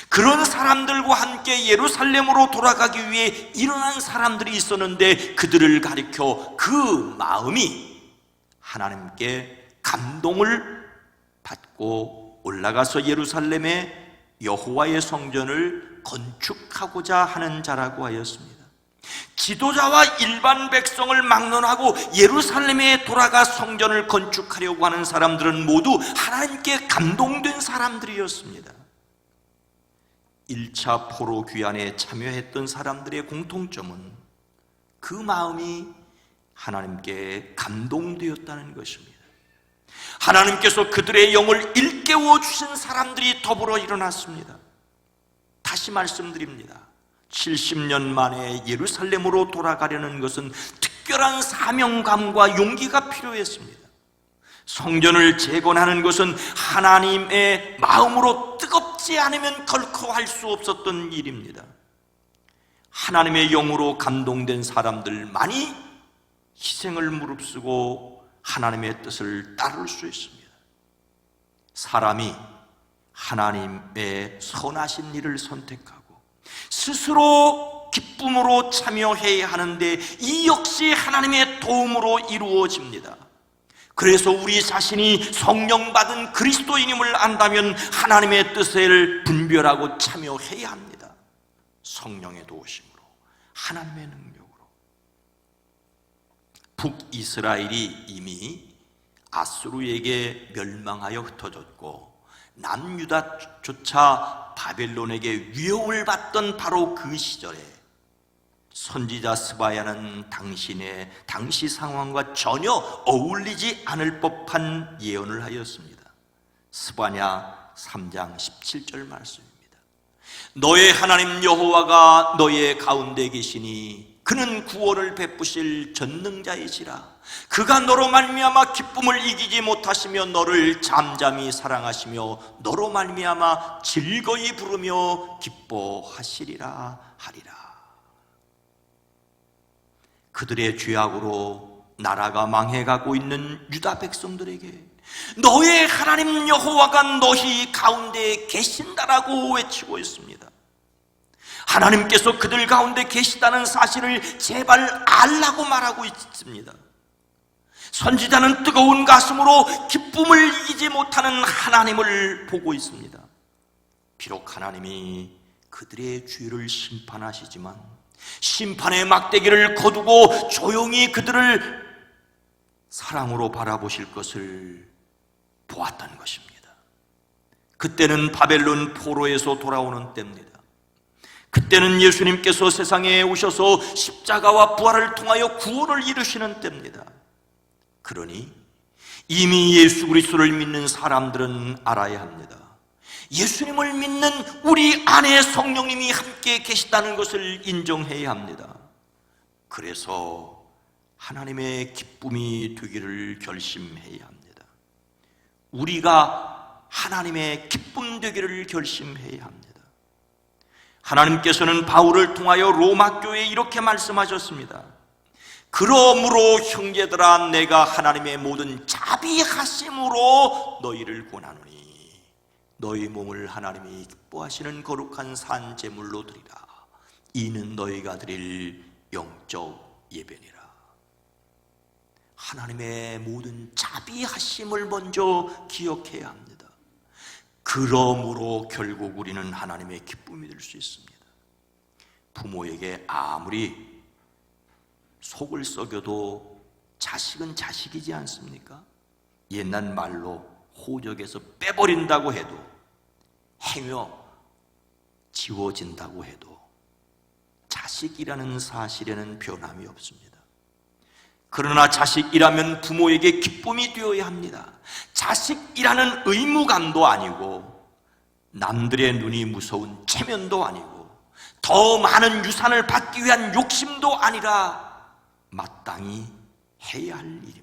그런 사람들과 함께 예루살렘으로 돌아가기 위해 일어난 사람들이 있었는데, 그들을 가리켜 그 마음이 하나님께 감동을 받고 올라가서 예루살렘에 여호와의 성전을 건축하고자 하는 자라고 하였습니다. 지도자와 일반 백성을 막론하고 예루살렘에 돌아가 성전을 건축하려고 하는 사람들은 모두 하나님께 감동된 사람들이었습니다. 1차 포로 귀환에 참여했던 사람들의 공통점은 그 마음이 하나님께 감동되었다는 것입니다. 하나님께서 그들의 영을 일깨워 주신 사람들이 더불어 일어났습니다. 다시 말씀드립니다. 70년 만에 예루살렘으로 돌아가려는 것은 특별한 사명감과 용기가 필요했습니다. 성전을 재건하는 것은 하나님의 마음으로 뜨겁지 않으면 결코 할 수 없었던 일입니다. 하나님의 영으로 감동된 사람들만이 희생을 무릅쓰고 하나님의 뜻을 따를 수 있습니다. 사람이 하나님의 선하신 일을 선택하고 스스로 기쁨으로 참여해야 하는데, 이 역시 하나님의 도움으로 이루어집니다. 그래서 우리 자신이 성령 받은 그리스도인임을 안다면 하나님의 뜻을 분별하고 참여해야 합니다. 성령의 도우심으로, 하나님의 능력으로. 북이스라엘이 이미 아수르에게 멸망하여 흩어졌고 남유다조차 바벨론에게 위협을 받던 바로 그 시절에 선지자 스바야는 당시 상황과 전혀 어울리지 않을 법한 예언을 하였습니다. 스바냐 3장 17절 말씀입니다. 너의 하나님 여호와가 너의 가운데 계시니 그는 구원을 베푸실 전능자이시라. 그가 너로 말미암아 기쁨을 이기지 못하시며 너를 잠잠히 사랑하시며 너로 말미암아 즐거이 부르며 기뻐하시리라 하리라. 그들의 죄악으로 나라가 망해가고 있는 유다 백성들에게 너의 하나님 여호와가 너희 가운데 계신다라고 외치고 있습니다. 하나님께서 그들 가운데 계시다는 사실을 제발 알라고 말하고 있습니다. 선지자는 뜨거운 가슴으로 기쁨을 이기지 못하는 하나님을 보고 있습니다. 비록 하나님이 그들의 죄를 심판하시지만 심판의 막대기를 거두고 조용히 그들을 사랑으로 바라보실 것을 보았다는 것입니다. 그때는 바벨론 포로에서 돌아오는 때입니다. 그때는 예수님께서 세상에 오셔서 십자가와 부활을 통하여 구원을 이루시는 때입니다. 그러니 이미 예수 그리스도를 믿는 사람들은 알아야 합니다. 예수님을 믿는 우리 안에 성령님이 함께 계시다는 것을 인정해야 합니다. 그래서 하나님의 기쁨이 되기를 결심해야 합니다. 우리가 하나님의 기쁨 되기를 결심해야 합니다. 하나님께서는 바울을 통하여 로마 교회에 이렇게 말씀하셨습니다. 그러므로 형제들아, 내가 하나님의 모든 자비하심으로 너희를 권하노니 너희 몸을 하나님이 기뻐하시는 거룩한 산 제물로 드리라. 이는 너희가 드릴 영적 예배니라. 하나님의 모든 자비하심을 먼저 기억해야 합니다. 그러므로 결국 우리는 하나님의 기쁨이 될 수 있습니다. 부모에게 아무리 속을 썩여도 자식은 자식이지 않습니까? 옛날 말로 호적에서 빼버린다고 해도, 행여 지워진다고 해도 자식이라는 사실에는 변함이 없습니다. 그러나 자식이라면 부모에게 기쁨이 되어야 합니다. 자식이라는 의무감도 아니고 남들의 눈이 무서운 체면도 아니고 더 많은 유산을 받기 위한 욕심도 아니라 마땅히 해야 할 일입니다.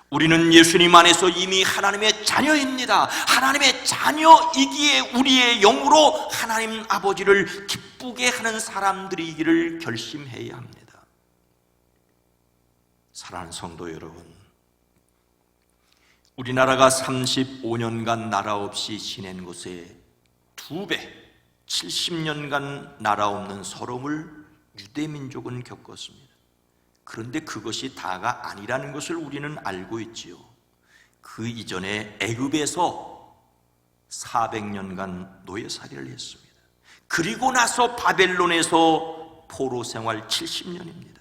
우리는 예수님 안에서 이미 하나님의 자녀입니다. 하나님의 자녀이기에 우리의 영으로 하나님 아버지를 기쁘게 하는 사람들이기를 결심해야 합니다. 사랑하는 성도 여러분, 우리나라가 35년간 나라 없이 지낸 것에 2배, 70년간 나라 없는 서러움을 유대민족은 겪었습니다. 그런데 그것이 다가 아니라는 것을 우리는 알고 있지요. 그 이전에 애굽에서 400년간 노예살이를 했습니다. 그리고 나서 바벨론에서 포로 생활 70년입니다.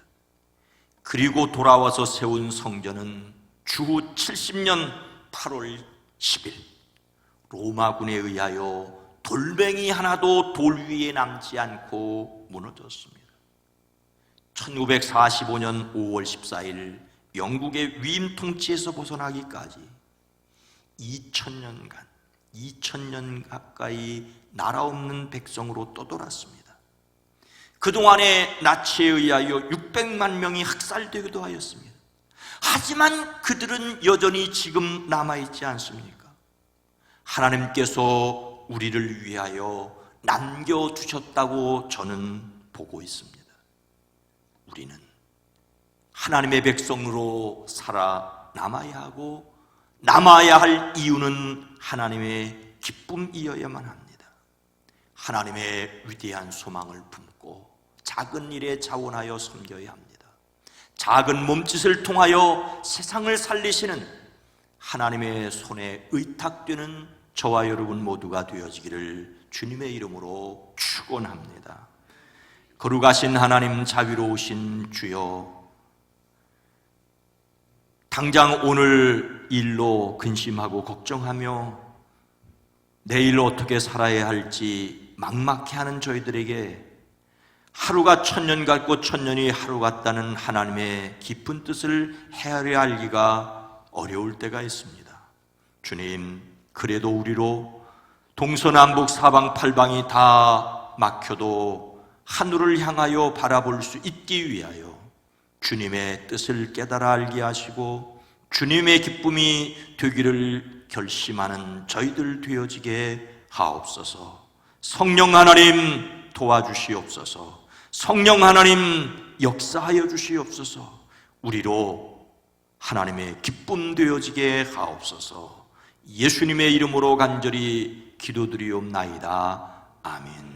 그리고 돌아와서 세운 성전은 주후 70년 8월 10일 로마군에 의하여 돌멩이 하나도 돌 위에 남지 않고 무너졌습니다. 1945년 5월 14일 영국의 위임 통치에서 벗어나기까지 2000년 가까이 나라 없는 백성으로 떠돌았습니다. 그동안에 나치에 의하여 600만 명이 학살되기도 하였습니다. 하지만 그들은 여전히 지금 남아있지 않습니까? 하나님께서 우리를 위하여 남겨두셨다고 저는 보고 있습니다. 우리는 하나님의 백성으로 살아남아야 하고 남아야 할 이유는 하나님의 기쁨이어야만 합니다. 하나님의 위대한 소망을 품고 작은 일에 자원하여 섬겨야 합니다. 작은 몸짓을 통하여 세상을 살리시는 하나님의 손에 의탁되는 저와 여러분 모두가 되어지기를 주님의 이름으로 축원합니다. 거룩하신 하나님, 자비로우신 주여, 당장 오늘 일로 근심하고 걱정하며 내일 어떻게 살아야 할지 막막해하는 저희들에게 하루가 1000년 같고 1000년이 하루 같다는 하나님의 깊은 뜻을 헤아려 알기가 어려울 때가 있습니다. 주님, 그래도 우리로 동서남북 사방팔방이 다 막혀도 하늘을 향하여 바라볼 수 있기 위하여 주님의 뜻을 깨달아 알게 하시고 주님의 기쁨이 되기를 결심하는 저희들 되어지게 하옵소서. 성령 하나님 도와주시옵소서. 성령 하나님 역사하여 주시옵소서. 우리로 하나님의 기쁨 되어지게 하옵소서. 예수님의 이름으로 간절히 기도드리옵나이다. 아멘.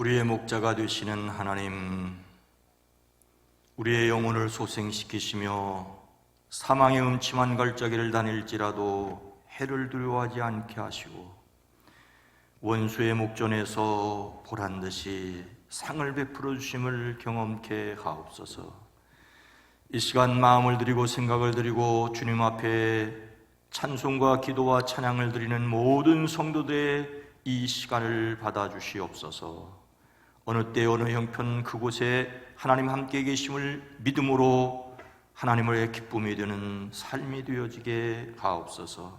우리의 목자가 되시는 하나님, 우리의 영혼을 소생시키시며 사망의 음침한 걸작이를 다닐지라도 해를 두려워하지 않게 하시고 원수의 목전에서 보란듯이 상을 베풀어 주심을 경험케 하옵소서. 이 시간 마음을 드리고 생각을 드리고 주님 앞에 찬송과 기도와 찬양을 드리는 모든 성도들의 이 시간을 받아주시옵소서. 어느 때 어느 형편 그곳에 하나님 함께 계심을 믿음으로 하나님의 기쁨이 되는 삶이 되어지게 하옵소서.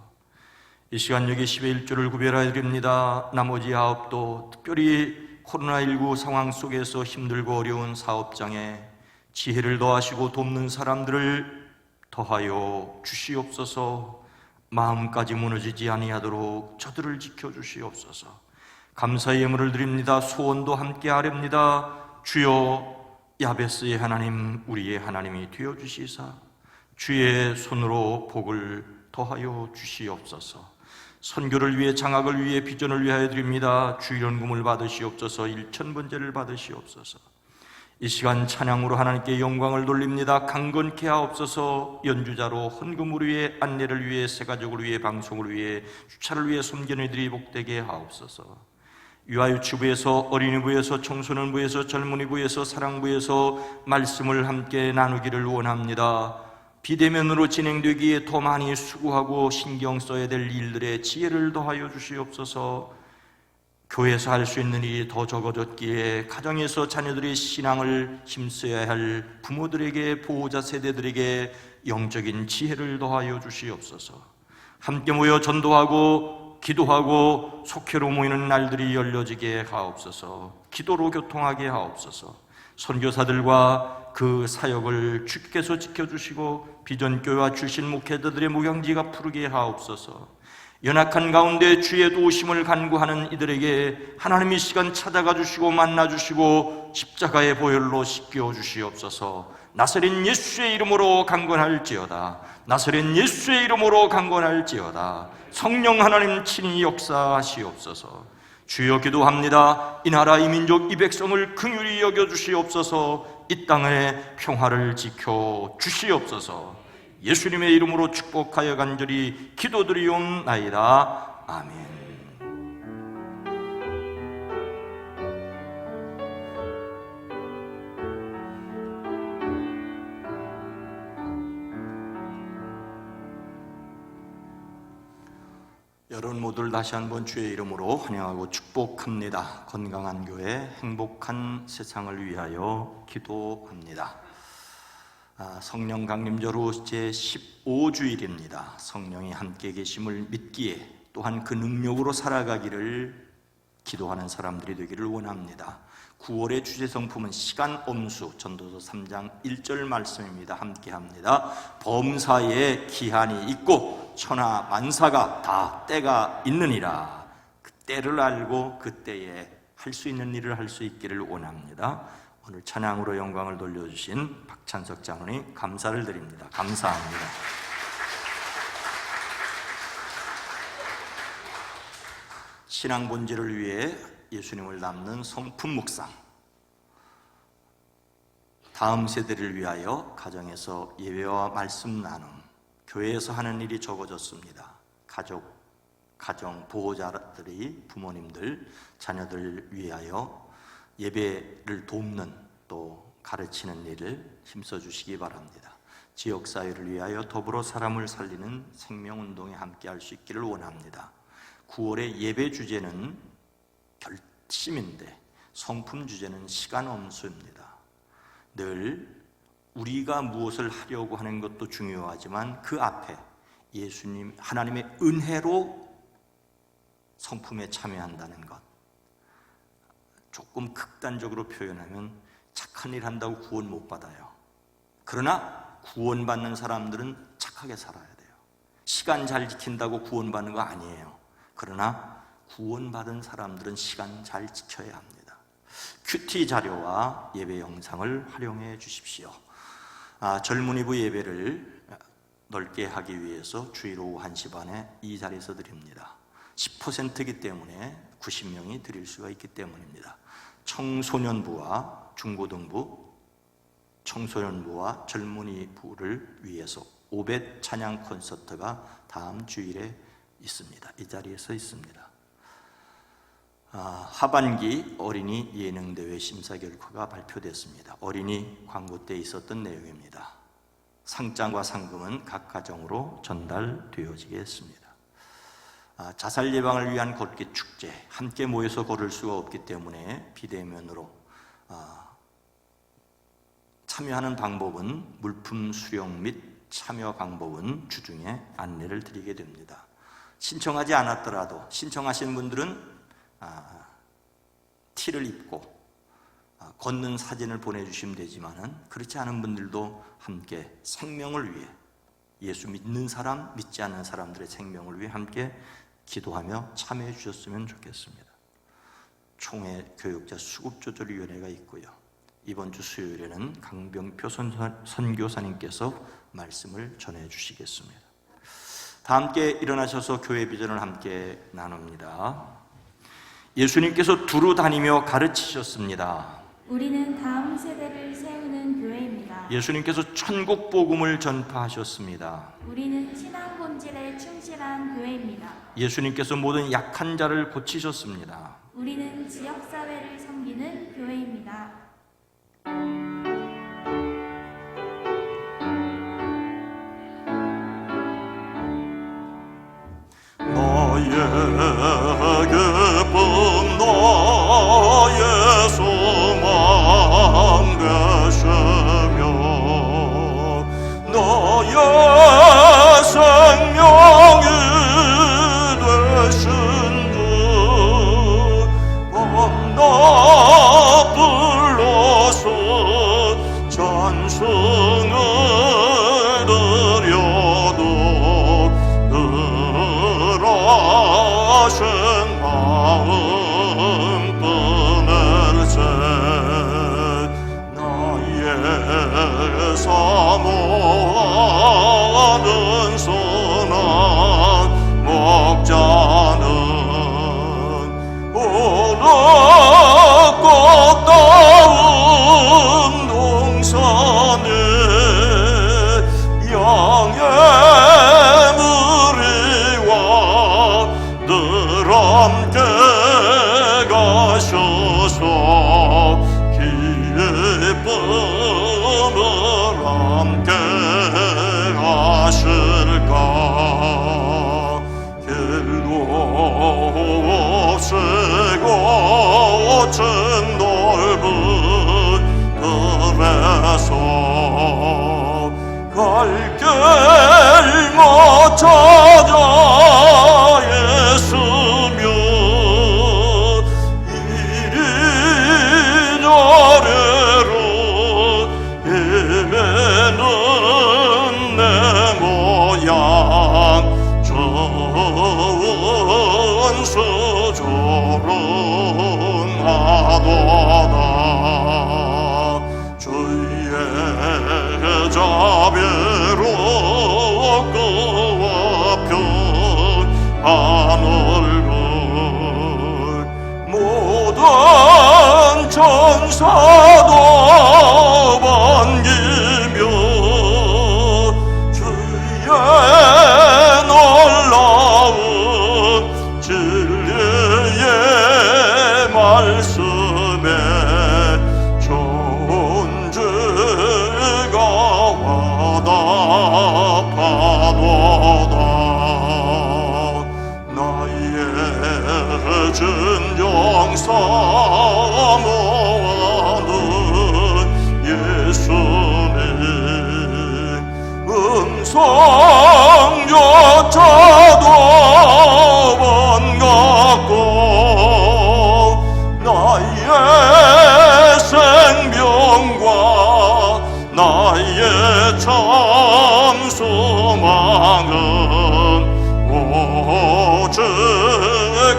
이 시간 여기 10의 1조를 구별하여 드립니다. 나머지 9도 특별히 코로나19 상황 속에서 힘들고 어려운 사업장에 지혜를 더하시고 돕는 사람들을 더하여 주시옵소서. 마음까지 무너지지 아니하도록 저들을 지켜주시옵소서. 감사의 예물을 드립니다. 소원도 함께 아렵니다. 주여, 야베스의 하나님, 우리의 하나님이 되어주시사 주의 손으로 복을 더하여 주시옵소서. 선교를 위해, 장학을 위해, 비전을 위하여 드립니다. 주일연금을 받으시옵소서. 1000번제를 받으시옵소서. 이 시간 찬양으로 하나님께 영광을 돌립니다. 강건케 하옵소서. 연주자로 헌금을 위해, 안내를 위해, 새가족을 위해, 방송을 위해, 주차를 위해 섬기는 이들이 복되게 하옵소서. 유아유치부에서, 어린이부에서, 청소년부에서, 젊은이부에서, 사랑부에서 말씀을 함께 나누기를 원합니다. 비대면으로 진행되기에 더 많이 수고하고 신경 써야 될 일들의 지혜를 더하여 주시옵소서. 교회에서 할 수 있는 일이 더 적어졌기에 가정에서 자녀들의 신앙을 힘써야 할 부모들에게, 보호자 세대들에게 영적인 지혜를 더하여 주시옵소서. 함께 모여 전도하고 기도하고 속회로 모이는 날들이 열려지게 하옵소서. 기도로 교통하게 하옵소서. 선교사들과 그 사역을 주께서 지켜주시고 비전교회와 출신 목회자들의 목양지가 푸르게 하옵소서. 연약한 가운데 주의 도우심을 간구하는 이들에게 하나님의 시간 찾아가 주시고 만나 주시고 십자가의 보혈로 씻겨 주시옵소서. 나사렛 예수의 이름으로 강건할지어다. 나사렛 예수의 이름으로 강건할지어다. 성령 하나님 친히 역사하시옵소서. 주여, 기도합니다. 이 나라, 이 민족, 이 백성을 긍휼히 여겨 주시옵소서. 이 땅의 평화를 지켜 주시옵소서. 예수님의 이름으로 축복하여 간절히 기도드리옵나이다. 아멘. 여러분 모두를 다시 한번 주의 이름으로 환영하고 축복합니다. 건강한 교회, 행복한 세상을 위하여 기도합니다. 성령 강림절후 제15주일입니다. 성령이 함께 계심을 믿기에 또한 그 능력으로 살아가기를 기도하는 사람들이 되기를 원합니다. 9월의 주제 성품은 시간 엄수, 전도서 3장 1절 말씀입니다. 함께 합니다. 범사에 기한이 있고 천하 만사가 다 때가 있느니라. 그 때를 알고 그 때에 할 수 있는 일을 할 수 있기를 원합니다. 오늘 찬양으로 영광을 돌려주신 박찬석 장로님 감사를 드립니다. 감사합니다. 신앙 본질을 위해 예수님을 닮는 성품 묵상. 다음 세대를 위하여 가정에서 예배와 말씀 나눔. 교회에서 하는 일이 적어졌습니다. 가정 보호자들이, 부모님들, 자녀들 위하여 예배를 돕는 또 가르치는 일을 힘써 주시기 바랍니다. 지역사회를 위하여 더불어 사람을 살리는 생명운동에 함께할 수 있기를 원합니다. 9월의 예배 주제는 결심인데 성품 주제는 시간 엄수입니다. 늘 우리가 무엇을 하려고 하는 것도 중요하지만 그 앞에 예수님, 하나님의 은혜로 성품에 참여한다는 것. 조금 극단적으로 표현하면 착한 일 한다고 구원 못 받아요. 그러나 구원받는 사람들은 착하게 살아야 돼요. 시간 잘 지킨다고 구원받는 거 아니에요. 그러나 구원받은 사람들은 시간 잘 지켜야 합니다. 큐티 자료와 예배 영상을 활용해 주십시오. 젊은이부 예배를 넓게 하기 위해서 주일 오후 1시 반에 이 자리에서 드립니다. 10%이기 때문에 90명이 드릴 수가 있기 때문입니다. 청소년부와 중고등부, 청소년부와 젊은이부를 위해서 오벳 찬양 콘서트가 다음 주일에 있습니다. 이 자리에서 있습니다. 하반기 어린이 예능대회 심사 결과가 발표됐습니다. 어린이 광고 때 있었던 내용입니다. 상장과 상금은 각 가정으로 전달되어지겠습니다. 자살 예방을 위한 걷기 축제, 함께 모여서 걸을 수가 없기 때문에 비대면으로 참여하는 방법은 물품 수령 및 참여 방법은 주중에 안내를 드리게 됩니다. 신청하지 않았더라도 신청하신 분들은 티를 입고 걷는 사진을 보내주시면 되지만은 그렇지 않은 분들도 함께 생명을 위해, 예수 믿는 사람, 믿지 않는 사람들의 생명을 위해 함께 기도하며 참여해 주셨으면 좋겠습니다. 총회 교육자 수급조절위원회가 있고요. 이번 주 수요일에는 강병표 선교사님께서 말씀을 전해 주시겠습니다. 다 함께 일어나셔서 교회 비전을 함께 나눕니다. 예수님께서 두루 다니며 가르치셨습니다. 우리는 다음 세대를 세우는 교회입니다. 예수님께서 천국 복음을 전파하셨습니다. 우리는 신앙 본질에 충실한 교회입니다. 예수님께서 모든 약한 자를 고치셨습니다. 우리는 지역사회를 섬기는 교회입니다. 나의 기쁨 나의 소망 되시며 나의 생명이 되신 주 밤낮 불러서 찬송을 드려도 하신 마음뿐일세 나의 사모하는 선한 목자는 오늘 꽃다운 동산에 양의 함께 가셔서 기쁨을 함께 하실까. 길도 없이 거친 넓은 들에서 갈 길 못 찾아 예수며 이리저리로 헤매는 내 모양 전수조롱하도다. 주의 자비로 하늘을 모든 천사도 반기며 주의 놀라운 진리의 말씀에 존재가 와닿아도다. 진정 사모하는 예수님 음성조차도 반갑고 나의 생명과 나의 참 소망은 오직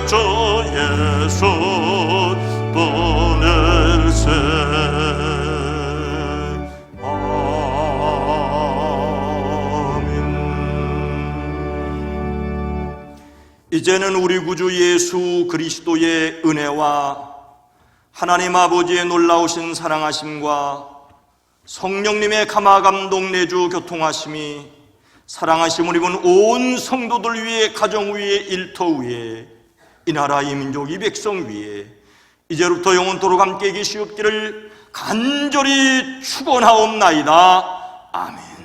주 예수 뿐일세. 아멘. 이제는 우리 구주 예수 그리스도의 은혜와 하나님 아버지의 놀라우신 사랑하심과 성령님의 감화 감동 내주 교통하심이 사랑하심을 입은 온 성도들 위에, 가정 위에, 일터 위에, 이 나라 이 민족 이 백성 위에 이제부터 영원토록 함께 계시옵기를 간절히 축원하옵나이다. 아멘.